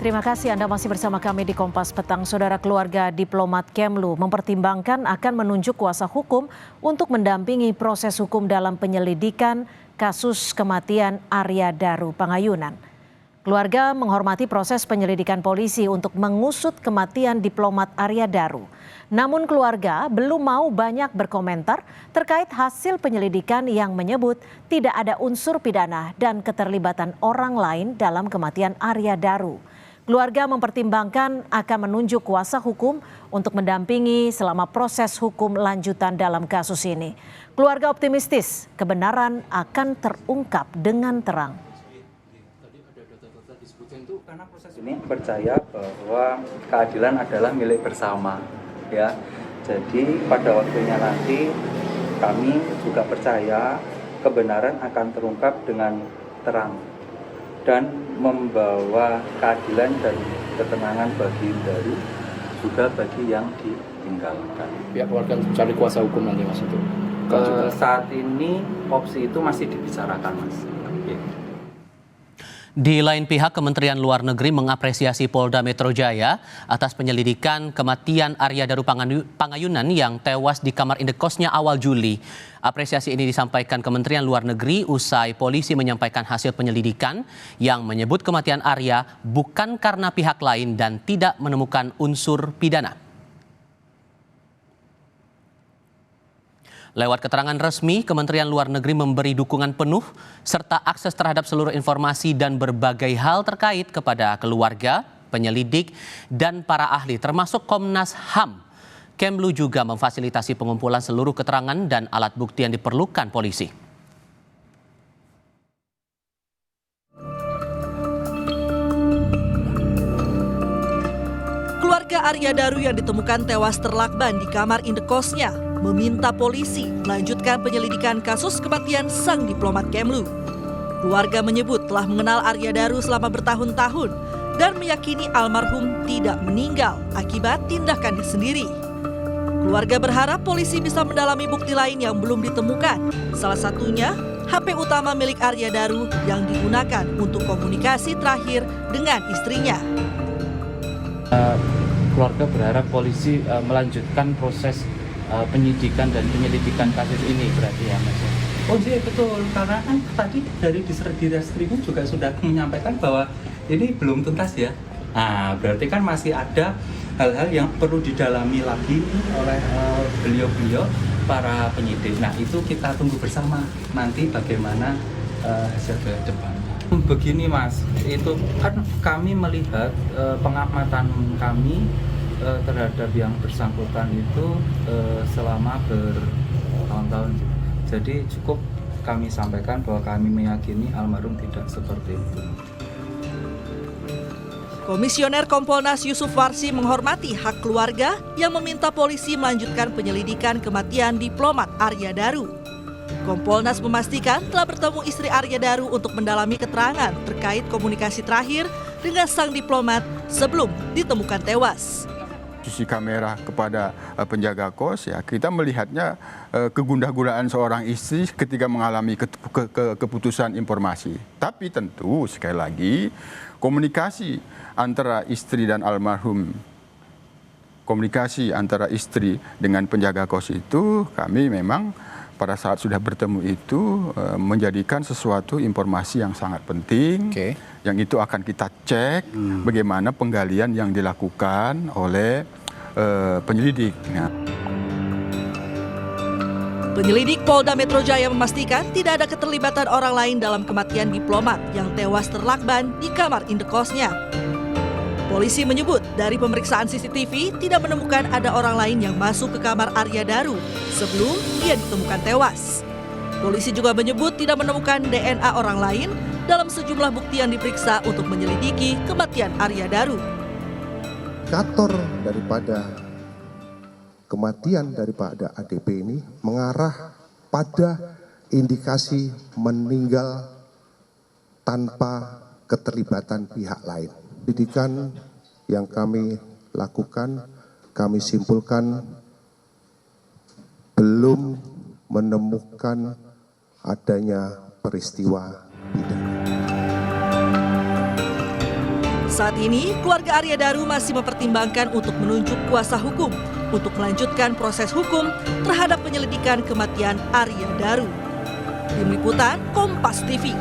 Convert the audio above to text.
Terima kasih Anda masih bersama kami di Kompas Petang. Saudara, keluarga diplomat Kemlu mempertimbangkan akan menunjuk kuasa hukum untuk mendampingi proses hukum dalam penyelidikan kasus kematian Arya Daru Pangayunan. Keluarga menghormati proses penyelidikan polisi untuk mengusut kematian diplomat Arya Daru. Namun keluarga belum mau banyak berkomentar terkait hasil penyelidikan yang menyebut tidak ada unsur pidana dan keterlibatan orang lain dalam kematian Arya Daru. Keluarga mempertimbangkan akan menunjuk kuasa hukum untuk mendampingi selama proses hukum lanjutan dalam kasus ini. Keluarga optimistis kebenaran akan terungkap dengan terang. Karena proses ini percaya bahwa keadilan adalah milik bersama, ya. Jadi pada waktunya nanti kami juga percaya kebenaran akan terungkap dengan terang dan membawa keadilan dan ketenangan bagi Daru, juga bagi yang ditinggalkan. Pihak keluarga mencari kuasa hukum nanti, Mas, itu? Saat ini opsi itu masih dibicarakan, Mas. Di lain pihak, Kementerian Luar Negeri mengapresiasi Polda Metro Jaya atas penyelidikan kematian Arya Daru Pangayunan yang tewas di kamar indekosnya awal Juli. Apresiasi ini disampaikan Kementerian Luar Negeri usai polisi menyampaikan hasil penyelidikan yang menyebut kematian Arya bukan karena pihak lain dan tidak menemukan unsur pidana. Lewat keterangan resmi, Kementerian Luar Negeri memberi dukungan penuh serta akses terhadap seluruh informasi dan berbagai hal terkait kepada keluarga, penyelidik, dan para ahli termasuk Komnas HAM. Kemlu juga memfasilitasi pengumpulan seluruh keterangan dan alat bukti yang diperlukan polisi. Keluarga Arya Daru yang ditemukan tewas terlakban di kamar indekosnya meminta polisi melanjutkan penyelidikan kasus kematian sang diplomat Kemlu. Keluarga menyebut telah mengenal Arya Daru selama bertahun-tahun dan meyakini almarhum tidak meninggal akibat tindakannya sendiri. Keluarga berharap polisi bisa mendalami bukti lain yang belum ditemukan. Salah satunya HP utama milik Arya Daru yang digunakan untuk komunikasi terakhir dengan istrinya. Keluarga berharap polisi melanjutkan proses penyidikan dan penyelidikan kasus ini, berarti ya, Mas? Oh iya, betul, karena kan tadi dari di Reskrim juga sudah menyampaikan bahwa ini belum tuntas, ya. Nah, berarti kan masih ada hal-hal yang perlu didalami lagi oleh beliau-beliau para penyidik. Nah, itu kita tunggu bersama nanti bagaimana hasil ke depannya. Begini, Mas, itu kan kami melihat pengamatan kami terhadap yang bersangkutan itu selama bertahun-tahun. Jadi cukup kami sampaikan bahwa kami meyakini almarhum tidak seperti itu. Komisioner Kompolnas Yusuf Warsi menghormati hak keluarga yang meminta polisi melanjutkan penyelidikan kematian diplomat Arya Daru. Kompolnas memastikan telah bertemu istri Arya Daru untuk mendalami keterangan terkait komunikasi terakhir dengan sang diplomat sebelum ditemukan tewas. Sisi kamera kepada penjaga kos, ya kita melihatnya kegundah-gunaan seorang istri ketika mengalami keputusan informasi. Tapi tentu sekali lagi komunikasi antara istri dan almarhum, komunikasi antara istri dengan penjaga kos itu kami memang pada saat sudah bertemu itu menjadikan sesuatu informasi yang sangat penting. Yang itu akan kita cek bagaimana penggalian yang dilakukan oleh penyelidik. Penyelidik Polda Metro Jaya memastikan tidak ada keterlibatan orang lain dalam kematian diplomat yang tewas terlakban di kamar indekosnya. Polisi menyebut dari pemeriksaan CCTV tidak menemukan ada orang lain yang masuk ke kamar Arya Daru sebelum ia ditemukan tewas. Polisi juga menyebut tidak menemukan DNA orang lain dalam sejumlah bukti yang diperiksa untuk menyelidiki kematian Arya Daru. Indikator daripada kematian daripada ADP ini mengarah pada indikasi meninggal tanpa keterlibatan pihak lain. Penyidikan yang kami lakukan, kami simpulkan belum menemukan adanya peristiwa pidana. Saat ini, keluarga Arya Daru masih mempertimbangkan untuk menunjuk kuasa hukum untuk melanjutkan proses hukum terhadap penyelidikan kematian Arya Daru. Tim Liputan Kompas TV.